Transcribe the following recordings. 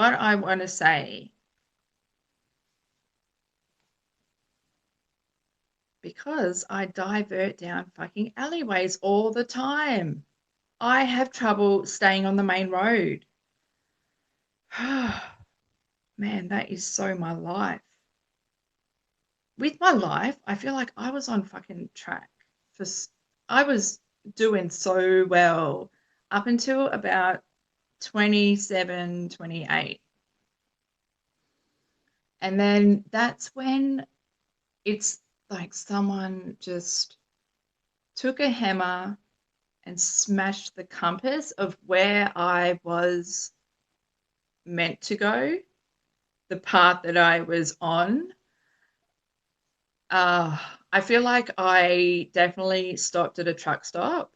what I want to say, because I divert down fucking alleyways all the time. I have trouble staying on the main road. Man, that is so my life. With my life, I feel like I was on fucking track. For I was doing so well up until about 27, 28. And then that's when it's like someone just took a hammer and smashed the compass of where I was meant to go, the path that I was on. I feel like I definitely stopped at a truck stop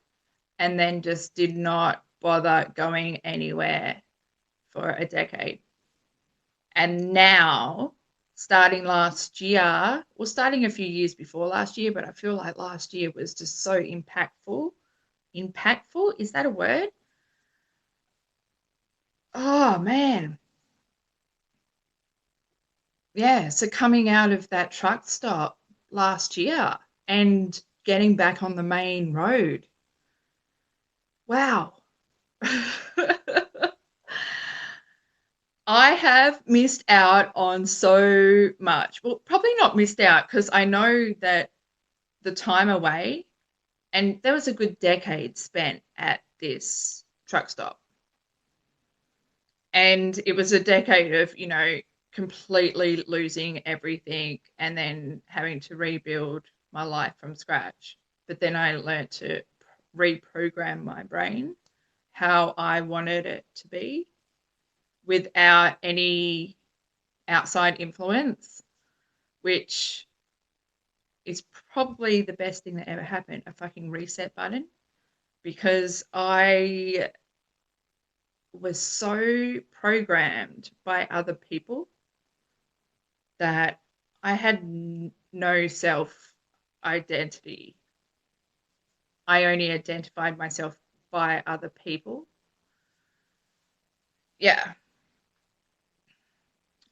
and then just did not bother going anywhere for a decade. And now, starting last year, well, starting a few years before last year, but I feel like last year was just so impactful. Impactful? Is that a word? Oh, man. Yeah. So coming out of that truck stop last year and getting back on the main road. Wow. I have missed out on so much. Well, probably not missed out because I know that the time away, and there was a good decade spent at this truck stop. And it was a decade of, completely losing everything and then having to rebuild my life from scratch. But then I learned to reprogram my brain how I wanted it to be without any outside influence, which is probably the best thing that ever happened, a fucking reset button, because I was so programmed by other people that I had no self identity. I only identified myself by other people. Yeah.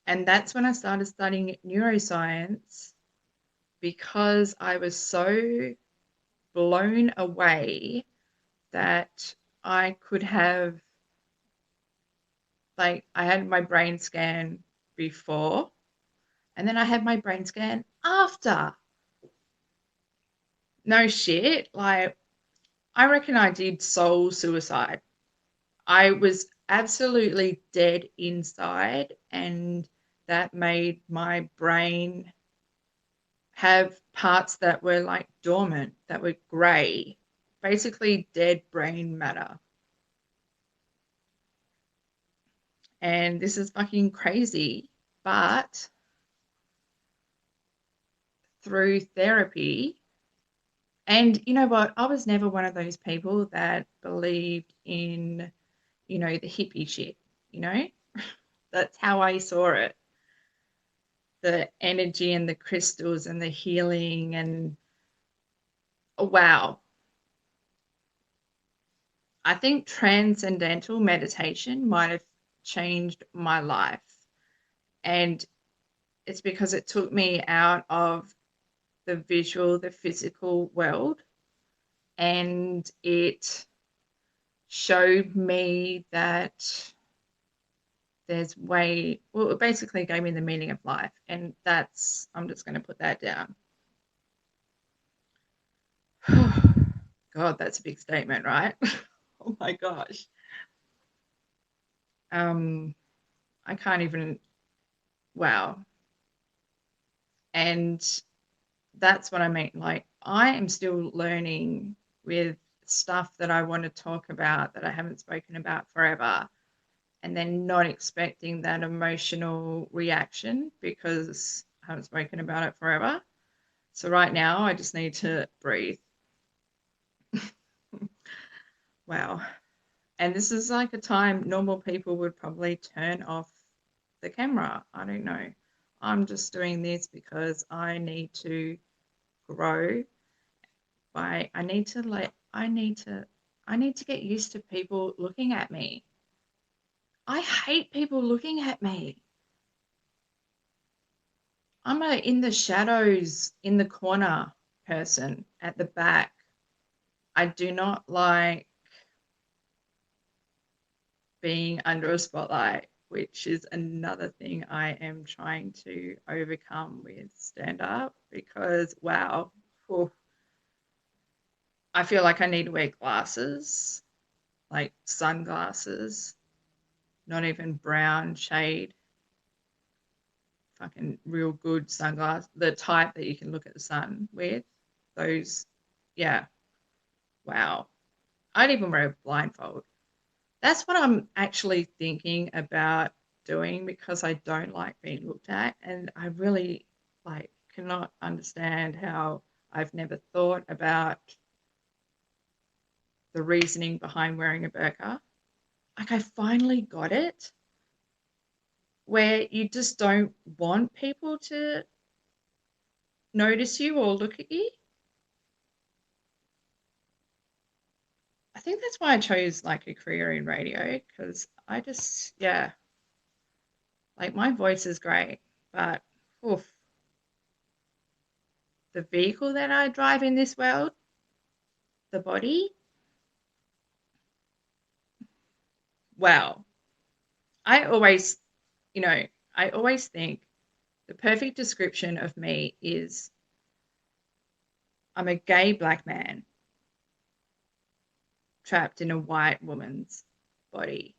And that's when I started studying neuroscience, because I was so blown away that I could have, like, I had my brain scan before, and then I had my brain scan after. No shit. Like, I reckon I did soul suicide. I was absolutely dead inside, and that made my brain have parts that were like dormant, that were grey, basically dead brain matter. And this is fucking crazy. But through therapy, and you know what? I was never one of those people that believed in, the hippie shit, you know? That's how I saw it. The energy and the crystals and the healing and wow. I think transcendental meditation might have changed my life. And it's because it took me out of the visual, the physical world, and it showed me that there's well, it basically gave me the meaning of life. And I'm just going to put that down. God, that's a big statement, right? Oh my gosh. I can't even, wow. And that's what I mean. Like, I am still learning with stuff that I want to talk about that I haven't spoken about forever, and then not expecting that emotional reaction because I haven't spoken about it forever. So right now I just need to breathe. Wow. And this is like a time normal people would probably turn off the camera. I don't know. I'm just doing this because I need to grow. I need to get used to people looking at me. I hate people looking at me. I'm a in the shadows, in the corner person at the back. I do not like being under a spotlight, which is another thing I am trying to overcome with stand up because, wow, oof, I feel like I need to wear glasses, like sunglasses, not even brown shade, fucking real good sunglasses, the type that you can look at the sun with. Those, yeah, wow. I'd even wear a blindfold. That's what I'm actually thinking about doing because I don't like being looked at, and I really like cannot understand how I've never thought about the reasoning behind wearing a burqa. Like I finally got it where you just don't want people to notice you or look at you. I think that's why I chose like a career in radio because I just, yeah, like my voice is great, but oof, the vehicle that I drive in this world, the body, wow. I always, you know, I always think the perfect description of me is I'm a gay black man trapped in a white woman's body.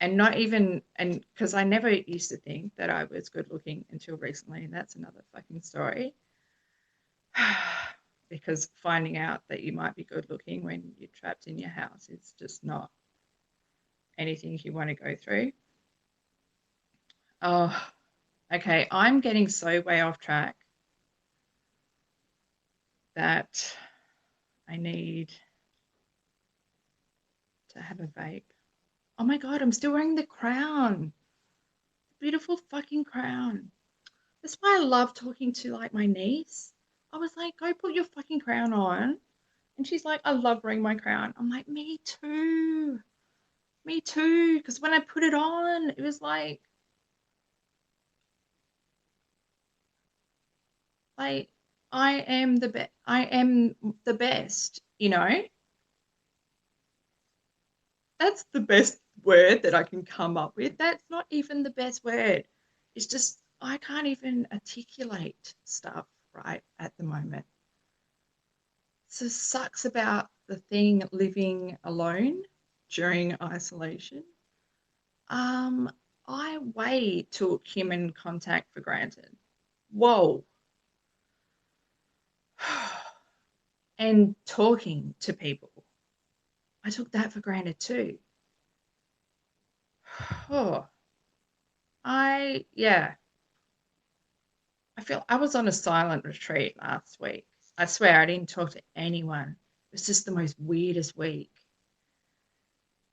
And not even, and because I never used to think that I was good looking until recently, and that's another fucking story. Because finding out that you might be good looking when you're trapped in your house is just not anything you want to go through. Oh, okay. I'm getting so way off track that I need to have a vape. Oh my God, I'm still wearing the crown. Beautiful fucking crown. That's why I love talking to like my niece. I was like, go put your fucking crown on. And she's like, I love wearing my crown. I'm like, me too. Me too. Because when I put it on, it was like I am the best, you know? That's the best word that I can come up with. That's not even the best word. It's just I can't even articulate stuff right at the moment. So sucks about the thing living alone during isolation. Um, I way took human contact for granted. Whoa. And talking to people. I took that for granted too. Oh, yeah. I feel I was on a silent retreat last week. I swear I didn't talk to anyone. It was just the most weirdest week.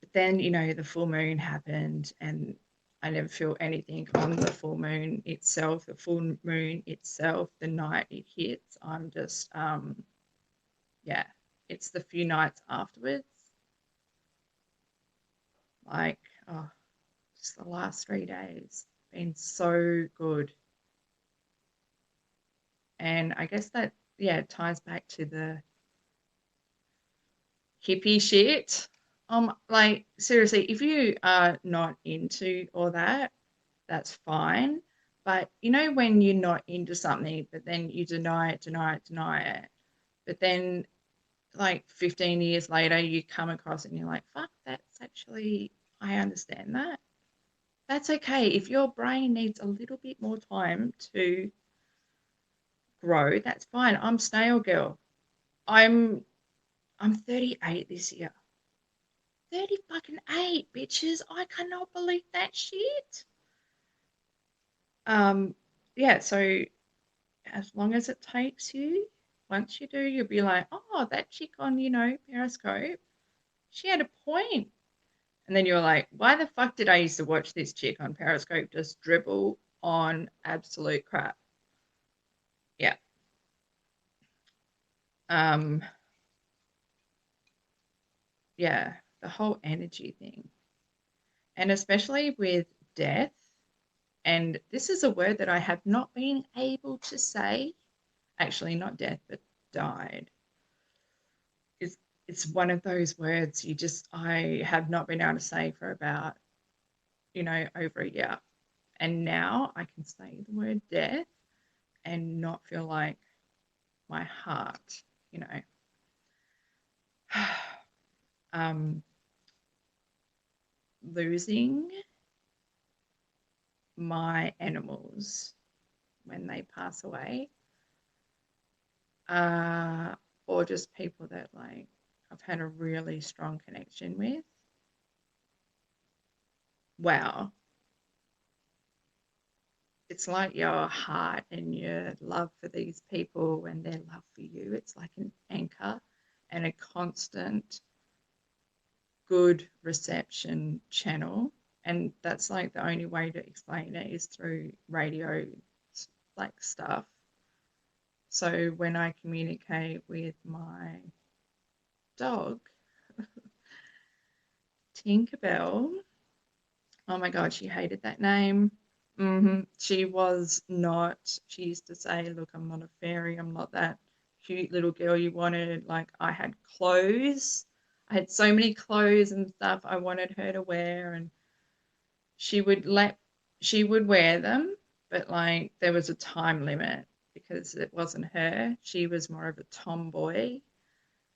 But then, the full moon happened and I never feel anything on the full moon itself, the full moon itself, the night it hits. I'm just, yeah, it's the few nights afterwards. Like, oh, just the last 3 days been so good. And I guess that, yeah, ties back to the hippie shit. Like seriously, if you are not into all that, that's fine. But when you're not into something, but then you deny it, deny it, deny it, but then like 15 years later, you come across it and you're like, fuck, that's actually, I understand that. That's okay. If your brain needs a little bit more time to grow, that's fine. I'm snail girl. I'm I'm 38 this year. 30 fucking 8, bitches. I cannot believe that shit. Um, yeah, so as long as it takes you, once you do, you'll be like, oh, that chick on, Periscope, she had a point. And then you're like, why the fuck did I used to watch this chick on Periscope just dribble on absolute crap? Yeah. Um, yeah, the whole energy thing. And especially with death, and this is a word that I have not been able to say, actually, not death, but died. It's one of those words I have not been able to say for about, over a year. And now I can say the word death and not feel like my heart, you know. Losing my animals when they pass away, or just people that like I've had a really strong connection with. Wow. It's like your heart and your love for these people and their love for you. It's like an anchor and a constant good reception channel. And that's like the only way to explain it is through radio like stuff. So when I communicate with my dog, Tinkabella, oh my God, she hated that name. She was not, she used to say, look, I'm not a fairy. I'm not that cute little girl you wanted. Like, I had clothes. I had so many clothes and stuff I wanted her to wear. And she would wear them, but like, there was a time limit because it wasn't her. She was more of a tomboy.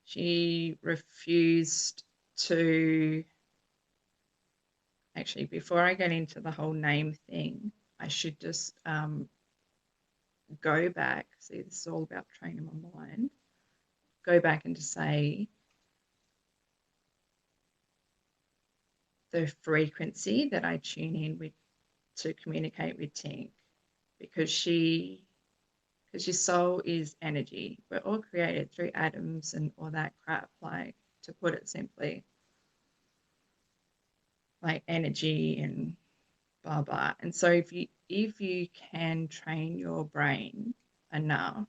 She refused to actually, before I get into the whole name thing, I should just go back. See, this is all about training my mind. Go back and to say the frequency that I tune in with to communicate with Tink, because your soul is energy. We're all created through atoms and all that crap, like, to put it simply, like energy and blah blah. And so if you can train your brain enough,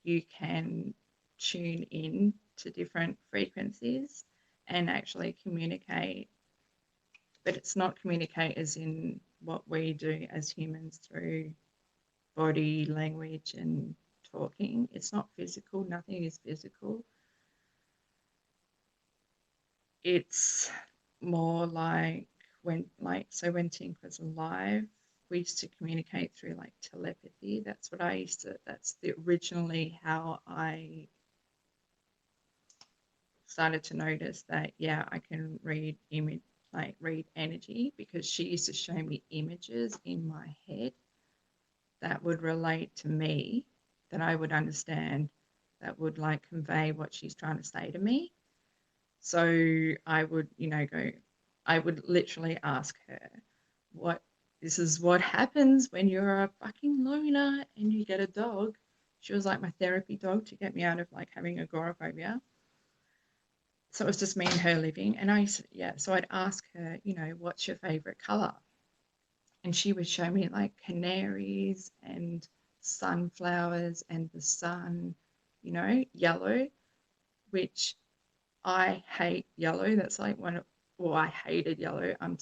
you can tune in to different frequencies and actually communicate. But it's not communicate as in what we do as humans through body language and talking. It's not physical. Nothing is physical. It's more like when Tink was alive, we used to communicate through like telepathy. That's originally how I started to notice that, yeah, I can read energy, because she used to show me images in my head that would relate to me, that I would understand, that would like convey what she's trying to say to me. So I would, I would literally ask her, this is what happens when you're a fucking loner and you get a dog. She was like my therapy dog to get me out of like having agoraphobia. So it was just me and her living. And so I'd ask her, what's your favorite color? And she would show me like canaries and sunflowers and the sun, yellow, which I hate yellow. That's like I hated yellow. I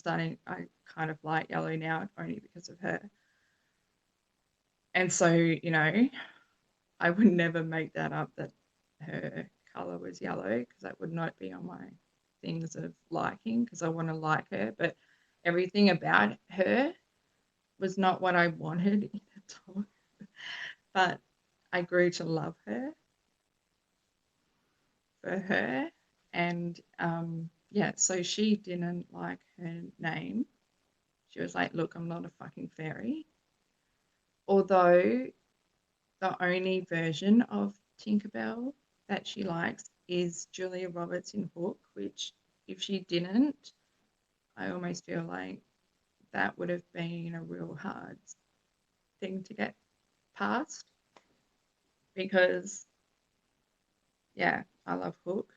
kind of like yellow now only because of her. And so, I would never make that up that her color was yellow, because that would not be on my things of liking, because I want to like her. But everything about her was not what I wanted in a dog. But I grew to love her for her. And so she didn't like her name. She was like, look, I'm not a fucking fairy. Although the only version of Tinkerbell that she likes is Julia Roberts in Hook, which if she didn't, I almost feel like that would have been a real hard thing to get past, because, yeah, I love Hook.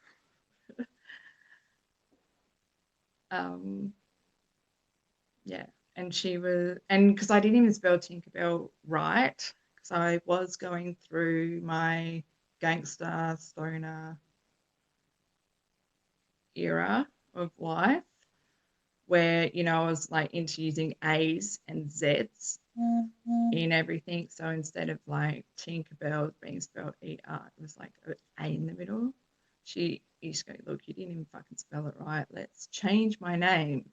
Yeah, and because I didn't even spell Tinkerbell right, because I was going through my gangster stoner era of life. where, you know, I was like into using A's and Z's in everything. So instead of like Tinkerbell being spelled ER, it was like an A in the middle. She used to go, look, you didn't even fucking spell it right. Let's change my name.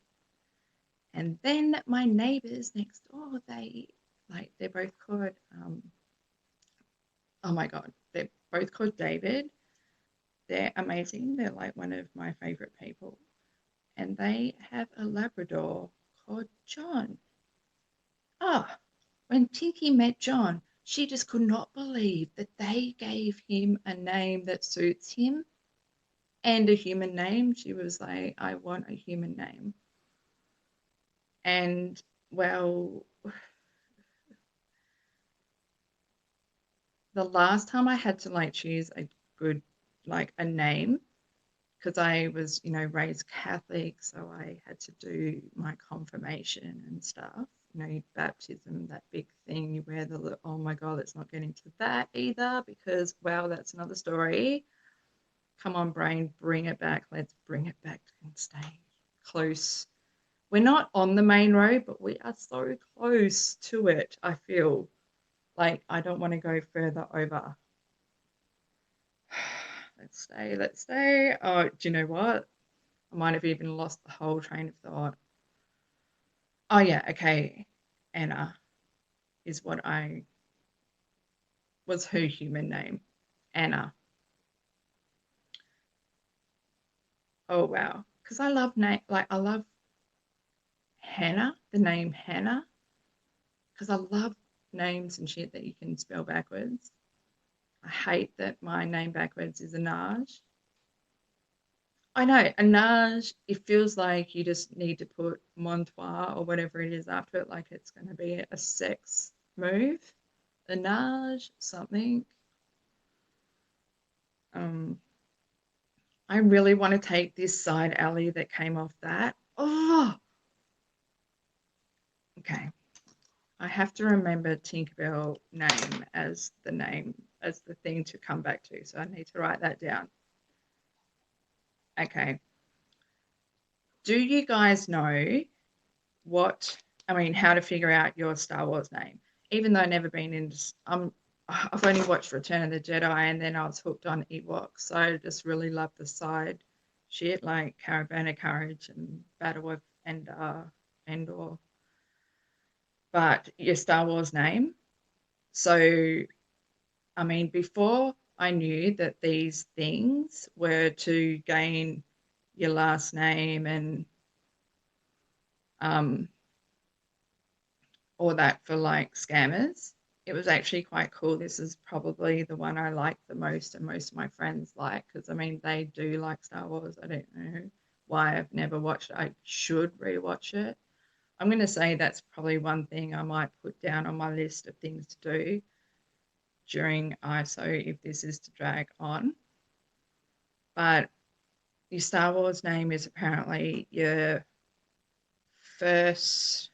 And then my neighbors next door, they're both called, oh my God, they're both called David. They're amazing. They're like one of my favorite people. And they have a Labrador called John. Ah, when Tinky met John, she just could not believe that they gave him a name that suits him and a human name. She was like, I want a human name. And well, the last time I had to like choose a good, like a name, because I was, you know, raised Catholic, so I had to do my confirmation and stuff, you know, baptism, that big thing you wear the, oh my God, let's not get into that either, because, well, that's another story. Come on, brain, bring it back. Let's bring it back and stay close. We're not on the main road, but we are so close to it, I feel. Like, I don't want to go further over. Let's stay. Oh, do you know what? I might have even lost the whole train of thought. Oh, yeah, okay. Anna is what was her human name. Anna. Oh, wow. Because I love I love Hannah, the name Hannah, because I love names and shit that you can spell backwards. I hate that my name backwards is Anaj. I know, Anaj, it feels like you just need to put Montois or whatever it is after it, like it's going to be a sex move. Anaj, something. Um, I really want to take this side alley that came off that. Oh, okay. I have to remember Tinkerbell name as the thing to come back to. So I need to write that down. Okay. Do you guys know how to figure out your Star Wars name? Even though I've never been in, I've only watched Return of the Jedi and then I was hooked on Ewoks. So I just really love the side shit like Caravan of Courage and Battle of Endor. But your Star Wars name. So, I mean, before I knew that these things were to gain your last name and um, all that for like scammers, it was actually quite cool. This is probably the one I like the most, and most of my friends like, because I mean, they do like Star Wars. I don't know why I've never watched it. I should rewatch it. I'm going to say that's probably one thing I might put down on my list of things to do during ISO if this is to drag on. But your Star Wars name is apparently your first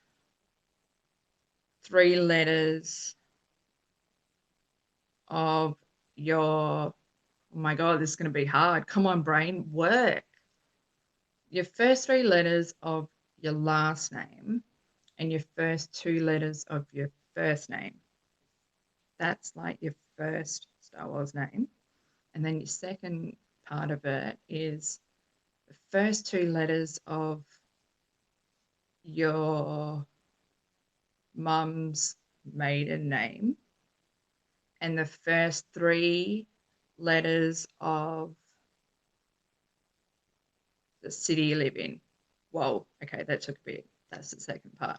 3 letters of your, oh my God, this is going to be hard. Come on, brain, work. Your first 3 letters of your last name and your first 2 letters of your first name. That's like your first Star Wars name. And then your second part of it is the first 2 letters of your mum's maiden name and the first 3 letters of the city you live in. Whoa, okay, that took a bit. That's the second part.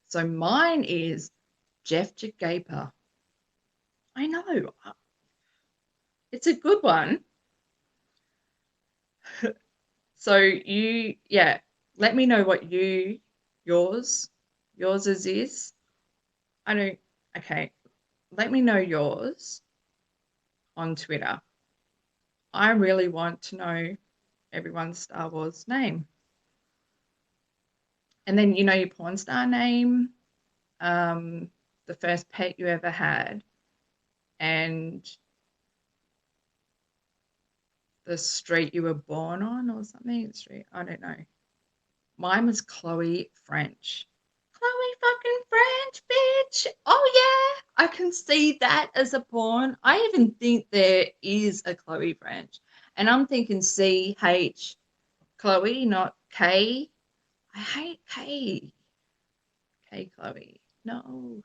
So mine is Jeff Jagaper. I know. It's a good one. So yeah, let me know what yours is. I don't, okay, let me know yours on Twitter. I really want to know everyone's Star Wars name. And then, you know, your porn star name, the first pet you ever had, and the street you were born on or something. Street, I don't know. Mine was Chloe French. Chloe fucking French, bitch. Oh yeah, I can see that as a porn. I even think there is a Chloe French, and I'm thinking CH Chloe, not K. I hate K. K Chloe. No.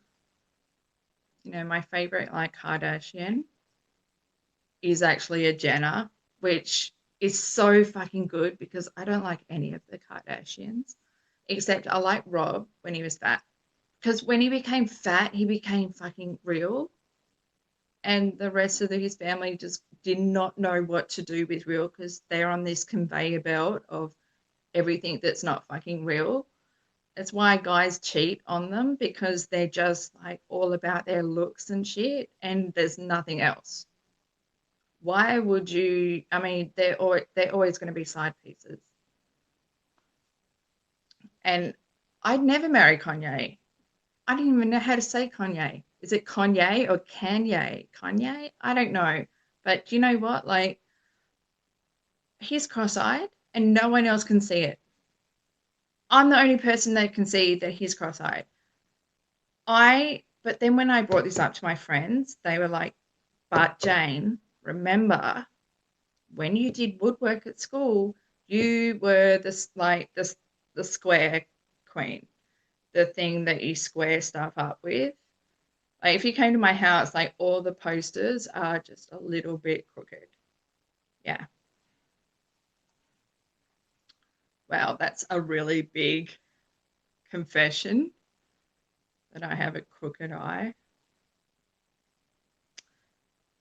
You know, my favorite like Kardashian is actually a Jenner, which is so fucking good because I don't like any of the Kardashians, except I like Rob when he was fat. Because when he became fat, he became fucking real. And the rest of his family just did not know what to do with real because they're on this conveyor belt of everything that's not fucking real. That's why guys cheat on them because they're just like all about their looks and shit, and there's nothing else. Why would you? I mean, they're always going to be side pieces. And I'd never marry Kanye. I don't even know how to say Kanye. Is it Kanye or Kanye? Kanye? I don't know. But do you know what? Like, he's cross-eyed, and no one else can see it. I'm the only person that can see that he's cross-eyed. But then when I brought this up to my friends, they were like, "But Jane, remember when you did woodwork at school, you were the square queen, the thing that you square stuff up with. Like if you came to my house, like all the posters are just a little bit crooked." Yeah. Wow, that's a really big confession that I have a crooked eye.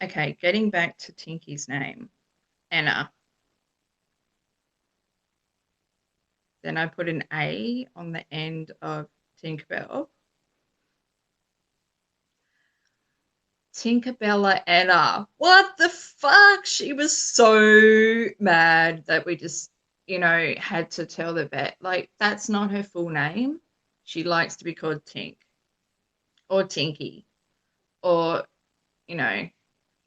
Okay, getting back to Tinky's name, Anna. Then I put an A on the end of Tinkerbell. Tinkabella Anna. What the fuck? She was so mad that we just, had to tell the vet, like, that's not her full name. She likes to be called Tink or Tinky. Or, you know,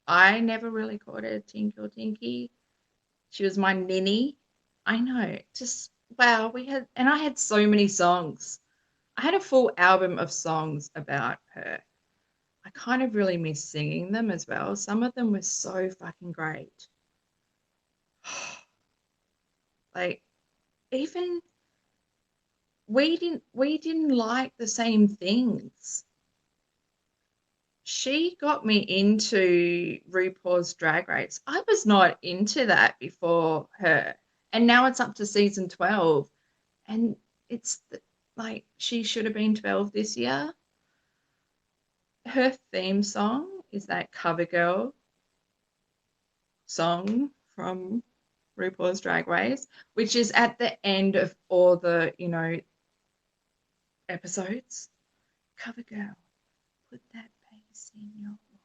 I never really called her Tink or Tinky. She was my ninny. I know. Just, wow, and I had so many songs. I had a full album of songs about her. I kind of really miss singing them as well. Some of them were so fucking great. Like even we didn't like the same things. She got me into RuPaul's Drag Race. I was not into that before her. And now it's up to season 12 and like she should have been 12 this year. Her theme song is that CoverGirl song from RuPaul's Drag Race, which is at the end of all the, episodes. CoverGirl, put that bass in your walk.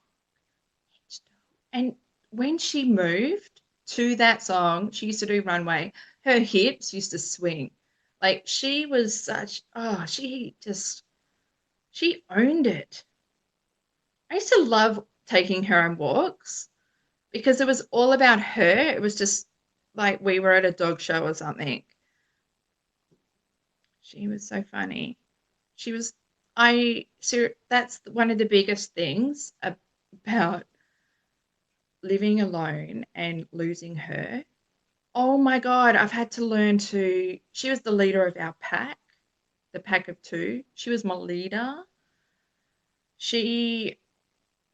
And when she moved to that song, she used to do Runway, her hips used to swing. Like she was she owned it. I used to love taking her on walks because it was all about her. It was just like we were at a dog show or something. She was so funny. She was, so that's one of the biggest things about living alone and losing her. Oh my God, I've had to learn she was the leader of our pack, the pack of two. She was my leader. She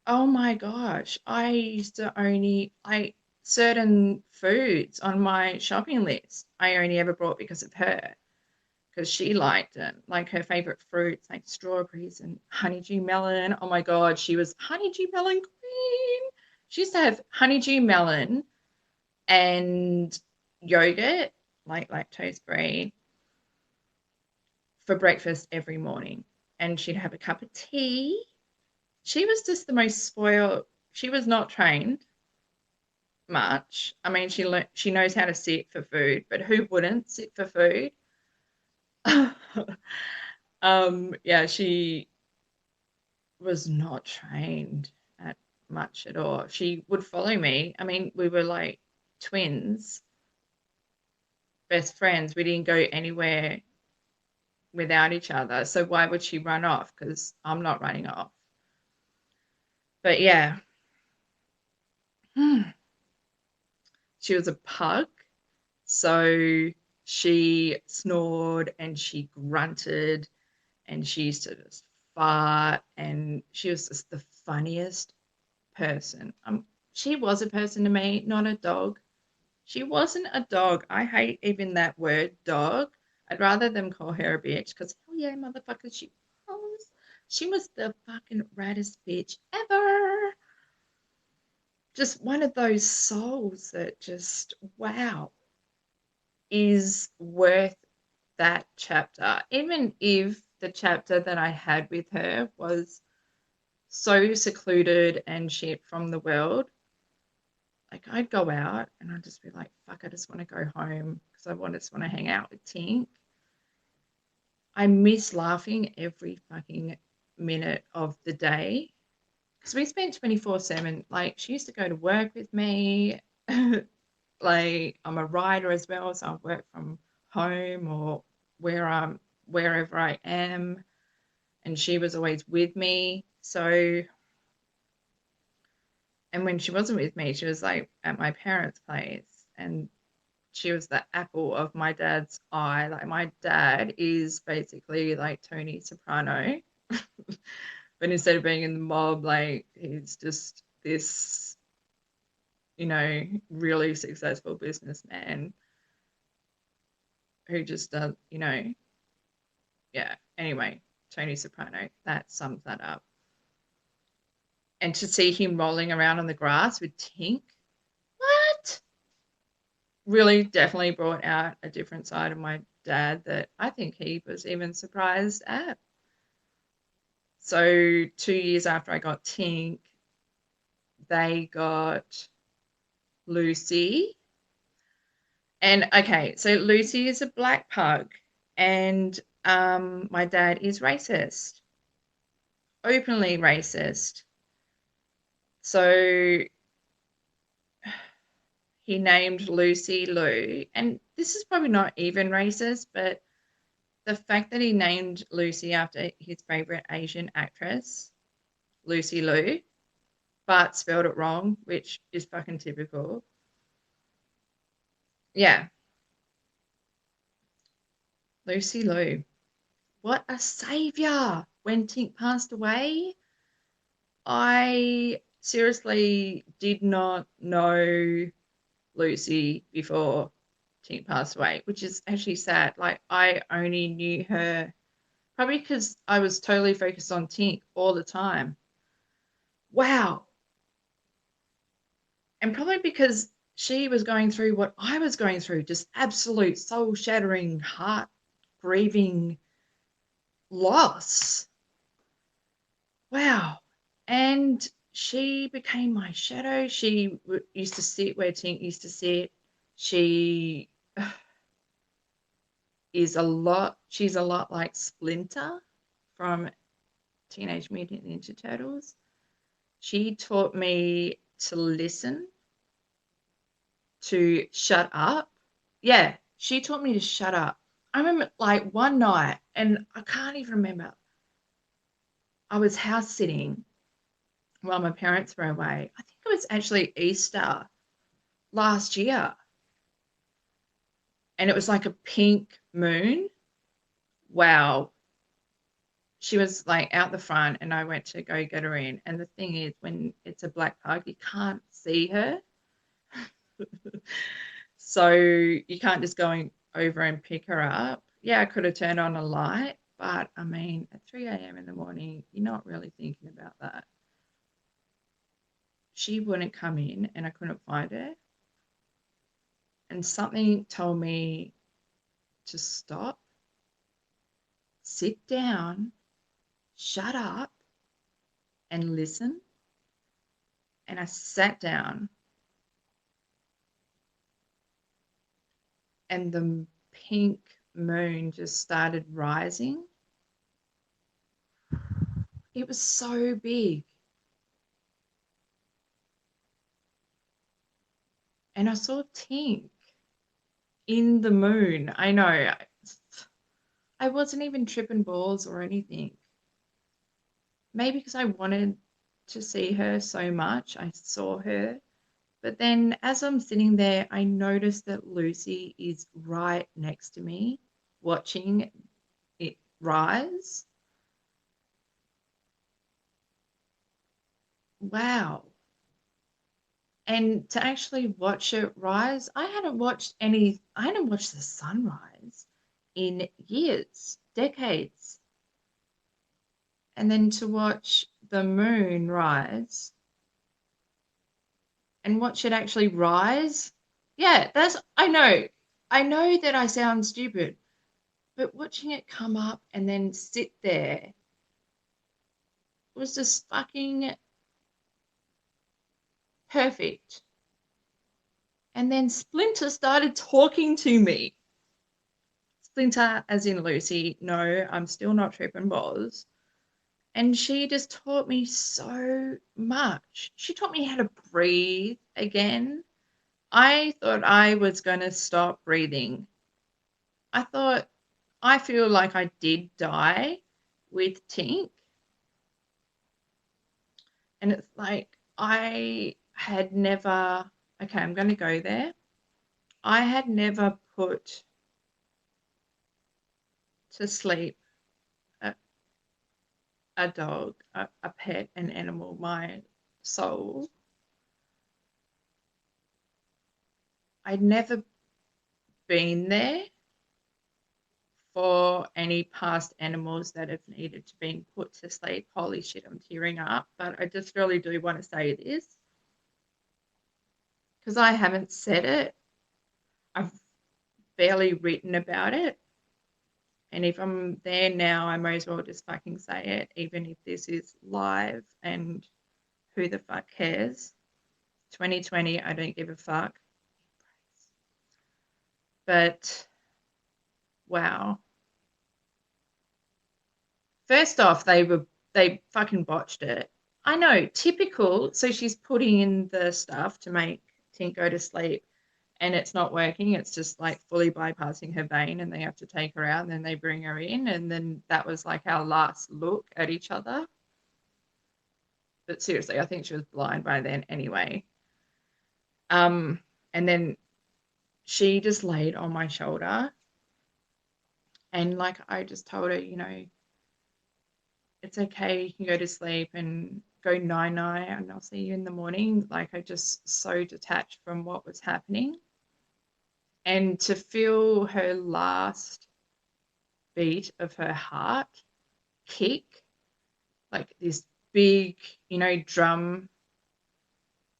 Oh my gosh, I used to only like certain foods on my shopping list. I only ever bought because of her, because she liked it. Like her favorite fruits, like strawberries and honeydew melon. Oh my God, she was honeydew melon queen. She used to have honeydew melon and yogurt, like lactose free, for breakfast every morning. And she'd have a cup of tea. She was just the most spoiled. She was not trained much. I mean, she knows how to sit for food, but who wouldn't sit for food? Yeah, she was not trained at much at all. She would follow me. I mean, we were like twins. best friends. We didn't go anywhere without each other. So why would she run off? Because I'm not running off. But yeah, she was a pug. So she snored and she grunted and she used to just fart, and she was just the funniest person. She was a person to me, not a dog. She wasn't a dog. I hate even that word dog. I'd rather them call her a bitch because hell yeah, motherfucker, she was. She was the fucking raddest bitch ever. Just one of those souls that just, wow, is worth that chapter. Even if the chapter that I had with her was so secluded and shit from the world, like I'd go out and I'd just be like, fuck, I just want to go home because just want to hang out with Tink. I miss laughing every fucking minute of the day because we spent 24/7. Like she used to go to work with me. Like I'm a writer as well, so I work from home or wherever I am, and she was always with me. So, and when she wasn't with me, she was like at my parents' place, and she was the apple of my dad's eye. Like my dad is basically like Tony Soprano, but instead of being in the mob, like he's just this, really successful businessman who just does, yeah. Anyway, Tony Soprano, that sums that up. And to see him rolling around on the grass with Tink, what? Really definitely brought out a different side of my dad that I think he was even surprised at. So 2 years after I got Tink, they got Lucy. And okay, so Lucy is a black pug, and my dad is racist, openly racist. So he named Lucy Lou, and this is probably not even racist, but the fact that he named Lucy after his favorite Asian actress, Lucy Liu, but spelled it wrong, which is fucking typical. Yeah, Lucy Liu. What a savior. When Tink passed away, I seriously did not know Lucy before Tink passed away, which is actually sad. Like, I only knew her probably because I was totally focused on Tink all the time. Wow. And probably because she was going through what I was going through, just absolute soul shattering, heart grieving loss. Wow. And she became my shadow. She used to sit where Tink used to sit. She she's a lot like Splinter from Teenage Mutant Ninja Turtles. She taught me to listen, to shut up. Yeah, she taught me to shut up. I remember like one night, and I can't even remember, I was house sitting while my parents were away. I think it was actually Easter last year. And it was like a pink moon. Wow. She was like out the front, and I went to go get her in. And the thing is, when it's a black pug, you can't see her. So you can't just go over and pick her up. Yeah, I could have turned on a light, but I mean, at 3 a.m. in the morning, you're not really thinking about that. She wouldn't come in, and I couldn't find her. And something told me to stop, sit down, shut up, and listen. And I sat down, and the pink moon just started rising. It was so big. And I saw Tink. in the moon. I know. I wasn't even tripping balls or anything. Maybe because I wanted to see her so much. I saw her. But then as I'm sitting there, I noticed that Lucy is right next to me watching it rise. Wow. And to actually watch it rise, I hadn't watched the sunrise in years, decades. And then to watch the moon rise and watch it actually rise. Yeah, I know that I sound stupid, but watching it come up and then sit there was just fucking perfect. And then Splinter started talking to me. Splinter, as in Lucy, no, I'm still not tripping balls. And she just taught me so much. She taught me how to breathe again. I thought I was going to stop breathing. I feel like I did die with Tink. And it's like, I had never, okay, I'm going to go there. I had never put to sleep a dog, a pet, an animal, my soul. I'd never been there for any past animals that have needed to be put to sleep. Holy shit, I'm tearing up. But I just really do want to say this because I haven't said it. I've barely written about it. And if I'm there now, I might as well just fucking say it, even if this is live and who the fuck cares? 2020, I don't give a fuck. But wow. First off, they fucking botched it. I know, typical. So she's putting in the stuff to make Tink go to sleep and it's not working. It's just like fully bypassing her vein and they have to take her out and then they bring her in. And then that was like our last look at each other. But seriously, I think she was blind by then anyway. And then she just laid on my shoulder. And like I just told her, you know, it's okay, you can go to sleep and go night-night and I'll see you in the morning. Like I just so detached from what was happening. And to feel her last beat of her heart kick, like this big, you know, drum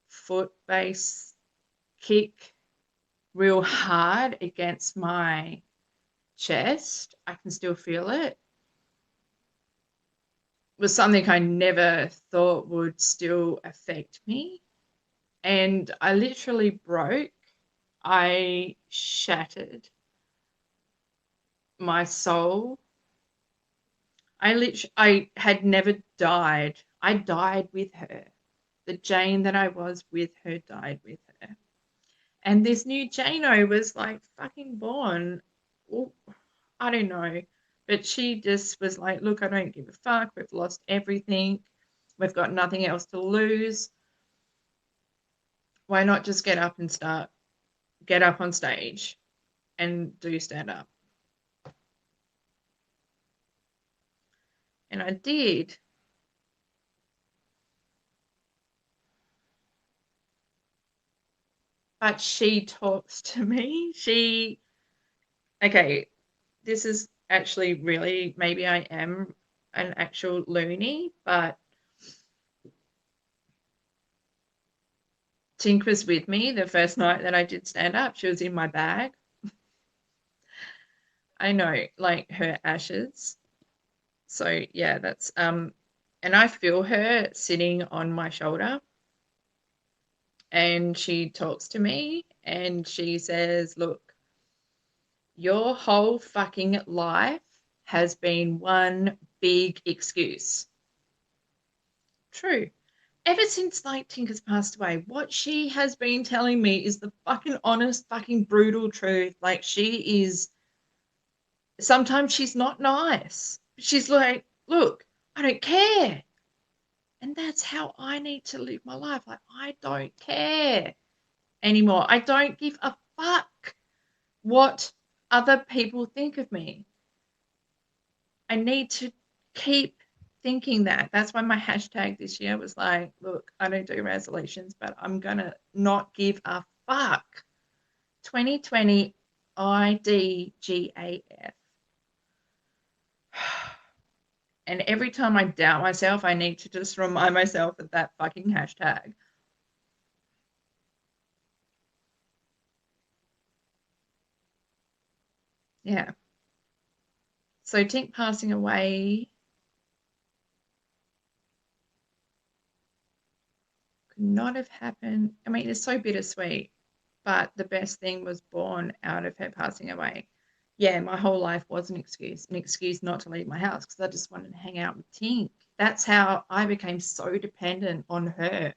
foot bass kick real hard against my chest, I can still feel it, was something I never thought would still affect me. And I literally broke. I shattered my soul. I had never died. I died with her. The Jane that I was with her died with her. And this new Jano was like fucking born. Well, I don't know. But she just was like, look, I don't give a fuck. We've lost everything. We've got nothing else to lose. Why not just get up on stage and do stand up? And I did. But she talks to me. Okay, this is actually really, maybe I am an actual loony, but Tink was with me the first night that I did stand up. She was in my bag. I know, like her ashes. So yeah, that's and I feel her sitting on my shoulder and she talks to me and she says, look, your whole fucking life has been one big excuse. True. ever since like Tinker's passed away, what she has been telling me is the fucking honest, fucking brutal truth. Like she is. Sometimes she's not nice. She's like, look, I don't care. And that's how I need to live my life. Like, I don't care anymore. I don't give a fuck what other people think of me. I need to keep thinking that. That's why my hashtag this year was like, look, I don't do resolutions, but I'm going to not give a fuck. 2020 IDGAF. And every time I doubt myself, I need to just remind myself of that fucking hashtag. Yeah. So Tink passing away could not have happened. I mean, it's so bittersweet, but the best thing was born out of her passing away. Yeah, my whole life was an excuse not to leave my house because I just wanted to hang out with Tink. That's how I became so dependent on her.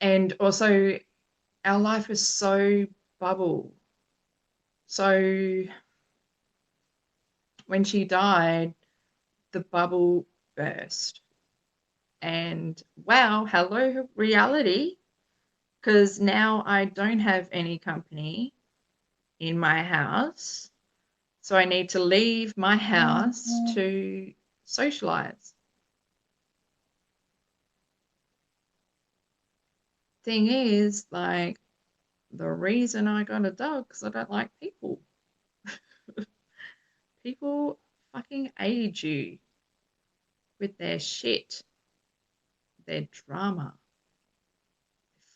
And also, our life was so bubble. So when she died, the bubble burst. And wow, hello, reality. Because now I don't have any company in my house. So I need to leave my house to socialize. Thing is, like, the reason I got a dog because I don't like people. People fucking age you with their shit, their drama.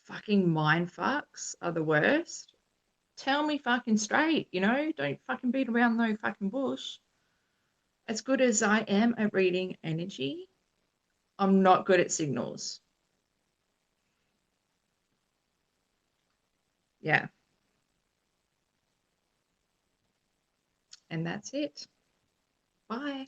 Fucking mind fucks are the worst. Tell me fucking straight, you know? Don't fucking beat around no fucking bush. As good as I am at reading energy, I'm not good at signals. Yeah. And that's it. Bye.